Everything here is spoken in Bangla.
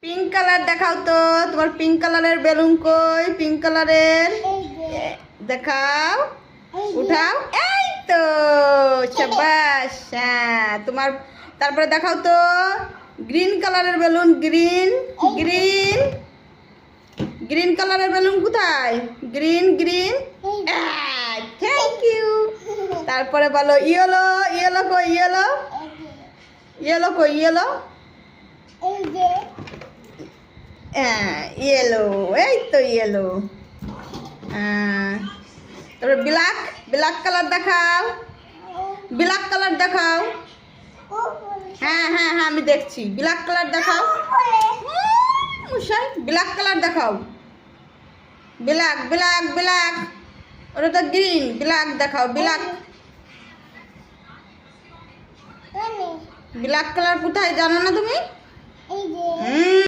পিঙ্ক কালার দেখাও তো, তোমার পিঙ্ক কালারের বেলুন কই? পিঙ্ক কালারের দেখাও, উঠাও। এই তো, শাবাশ। হ্যাঁ, তোমার তারপরে দেখাও তো গ্রিন কালারের বেলুন। গ্রিন গ্রিন গ্রিন কালারের বেলুন কোথায়? Green green, thank you. তারপরে বলো ইয়েলো। ইয়েলো কই? ইয়েলো ইয়েলো কই? ইয়েলো, ইয়েলো, এই তো ইয়েলো। তারপরে ব্ল্যাক, ব্ল্যাক কালার দেখাও, ব্ল্যাক কালার দেখাও। হ্যাঁ হ্যাঁ হ্যাঁ, আমি দেখছি। ব্ল্যাক কালার দেখাও, ব্ল্যাক কালার দেখাও। ব্ল্যাক ব্ল্যাক ব্ল্যাক, ওটা তো গ্রিন। ব্ল্যাক দেখাও, ব্ল্যাক। ব্ল্যাক কালার কোথায় জানো না তুমি?